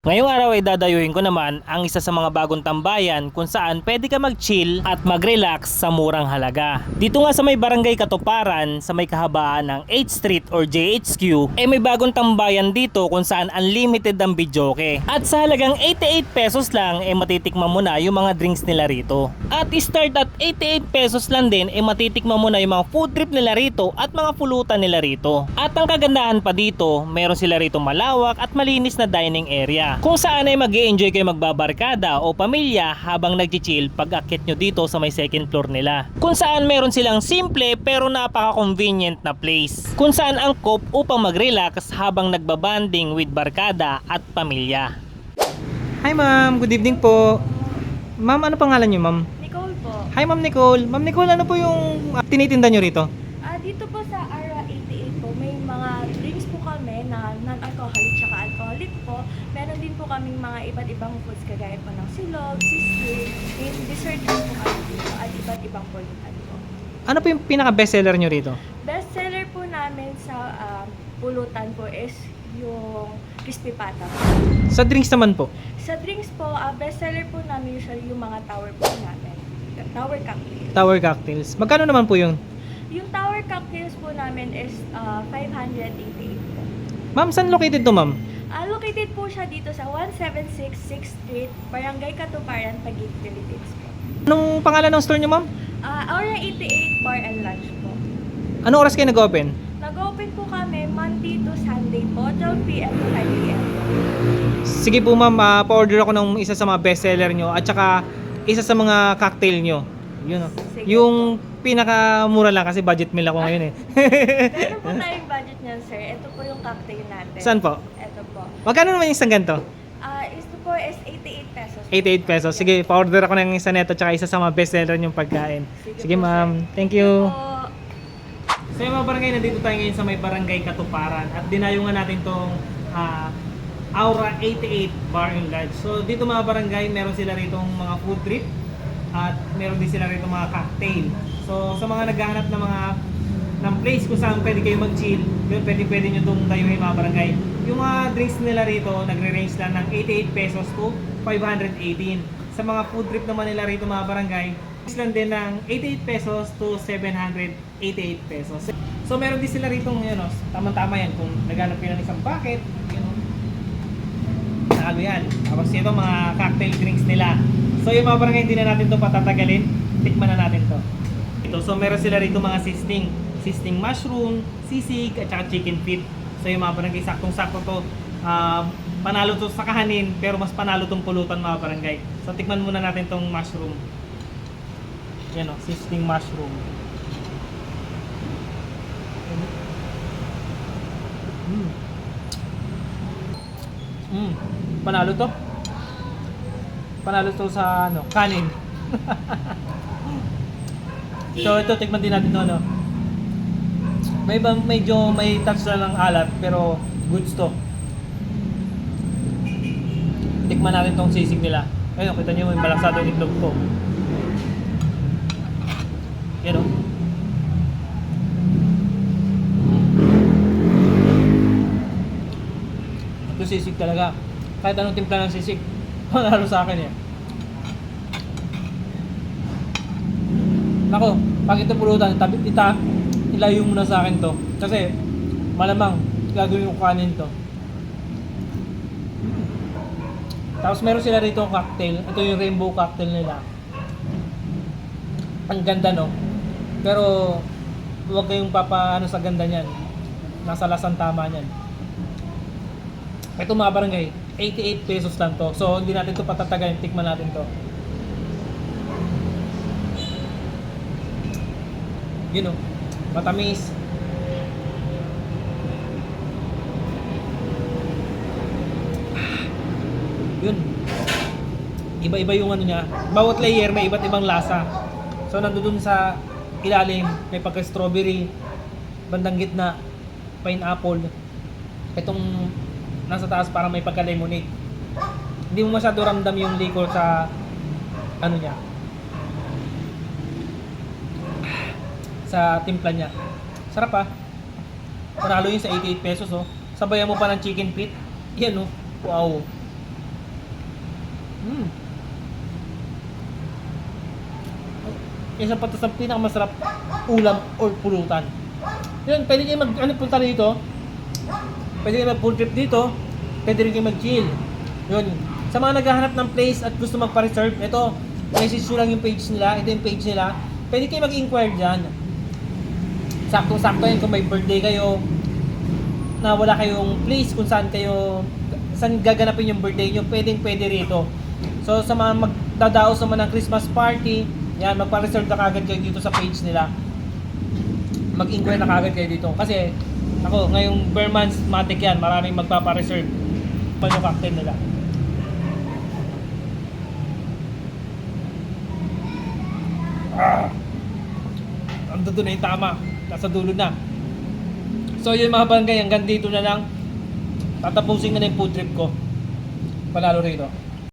Ngayong araw ay dadayuhin ko naman ang isa sa mga bagong tambayan kung saan pwede ka mag-chill at mag-relax sa murang halaga. Dito nga sa may barangay Katuparan, sa may kahabaan ng 8th Street or JHQ, may bagong tambayan dito kung saan unlimited ang videoke. At sa halagang 88 pesos lang, matitikman mo na yung mga drinks nila rito. At start at 88 pesos lang din, matitikman mo na yung mga food trip nila rito at mga pulutan nila rito. At ang kagandahan pa dito, meron sila rito malawak at malinis na dining area, kung saan ay mag-i-enjoy kayo magbabarkada o pamilya habang nag-chill pag-akyat nyo dito sa may second floor nila. Kung saan meron silang simple pero napaka-convenient na place, kung saan angkop upang mag-relax habang nagbabanding with barkada at pamilya. Hi ma'am, good evening po. Ma'am, ano pangalan nyo ma'am? Nicole po. Hi ma'am Nicole. Ma'am Nicole, ano po yung tinitinda nyo rito? Dito po sa Ara 88 po, may mga drinks po kami na non-alcoholic tsaka alcoholic po. Meron din po kaming mga iba't ibang foods kagaya po ng silog, sisig, and dessert din po kami dito at iba't ibang pulutan po. Ano po yung pinaka-bestseller nyo rito? Bestseller po namin sa pulutan po is yung crispy pata po. Sa drinks naman po? Sa drinks po, bestseller po namin usually yung mga tower po namin. Tower cocktail. Tower cocktails. Magkano naman po yun? Yung tower cocktails po namin is 588 po. Ma'am, saan located to ma'am? Located po siya dito sa 176 6th Street, Barangay Katuparan, Taguig, Philippines po. Anong pangalan ng store nyo ma'am? Aura 88 Bar and Lunch po. Anong oras kayo nag-open? Nag-open po kami Monday to Sunday po, 12 p.m. to 5 p.m. Sige po ma'am, pa-order ako ng isa sa mga bestseller nyo at saka isa sa mga cocktail nyo. Yun o. Sige Yung pinakamura lang kasi budget meal ako ngayon eh. Meron po tayong budget niyan, sir. Ito po yung cocktail natin. Saan po? Ito po. Magkano naman yung isang ganito? Ito po is 88 pesos. 88 pesos. Sige, pa-order ako ng isa neto at isa sa mga bestseller nyong pagkain. Sige ma'am, thank you. Po. So yung mga barangay, nandito tayo ngayon sa may barangay Katuparan at dinayungan natin tong Aura 88 Bar and Lodge. So dito mga barangay, meron sila rito mga food trip at meron din sila rito mga cocktail. So sa mga naghahanap ng place kung saan pwede kayo mag-chill, yun, pwede nyo itong dayuhin mga barangay. Yung mga drinks nila rito, nagre-range lang ng 88 pesos to 518. Sa mga food trip naman nila rito mga barangay, lang din ng 88 pesos to 788 pesos. So meron din sila rito yun, tama-tama yan kung naghanap kayo ng isang bucket, yun, nakalo yan. Tapos ito mga cocktail drinks nila. So yung mga barangay, hindi na natin ito patatagalin, tikman na natin to. So meron sila rito mga sisting mushroom, sisig at saka chicken feet. So yung mga barangay, saktong-sakto to. Panalo to sa kahanin pero mas panalo tong pulutan mga barangay. So tikman muna natin tong mushroom. Yan o, sisting mushroom. Panalo to. Panalo to sa kanin. So ito, tikman din natin to, medyo may touch na ng alat pero goods to. Tikman natin tong sisig nila. Ayun, kita nyo may malasado yung itlog ko. Yan o. Ito sisig talaga. Kahit anong timpla ng sisig, panalo sa akin eh. Nako, pag ito pulutan, ilayo mo na sa akin to. Kasi malamang gagawin yung kanin to. Tapos meron sila rito cocktail. Ito yung rainbow cocktail nila. Ang ganda no. Pero huwag kayong papaano sa ganda niyan. Nasa lasang tama niyan. Ito mga barangay, 88 pesos lang to. So hindi natin to patatagalin, tikman natin to. Yun o, matamis. Yun. Iba-iba yung ano niya. Bawat layer may iba't ibang lasa. So nandoon sa ilalim, may pagka-strawberry, bandang gitna, pineapple. Itong nasa taas parang may pagka-lemonade. Hindi mo masyado ramdam yung liquor sa ano niya, sa timpla niya. Sarap ah. Panalo yun sa 88 pesos oh. Sabayan mo pa ng chicken feet. Yan oh. Wow. Mm. Isa pa to sa pinakamasarap ulam or pulutan. Yun, pwede kayo punta dito. Pwede kayo mag-food trip dito. Pwede rin kayo mag-chill. Yun. Sa mga naghahanap ng place at gusto magpa-reserve, ito, message nyo lang yung page nila. Ito yung page nila. Pwede kayo mag-inquire dyan. Saktong-sakto yun kung may birthday kayo, na wala kayong place kung saan gaganapin yung birthday nyo, pwede rito. So sa mga magdadaos naman ng Christmas party, yan, magpa-reserve na kagad kayo dito sa page nila. Mag-inquire na kagad kayo dito. Kasi ako, ngayong bare months, matik yan, maraming magpapa-reserve pa yung cocktail nila. Ando doon na yung tama. Nasa dulo na. So yun mga barangay, hanggang dito na lang. Tatapusin na yung food trip ko. Panalo rito.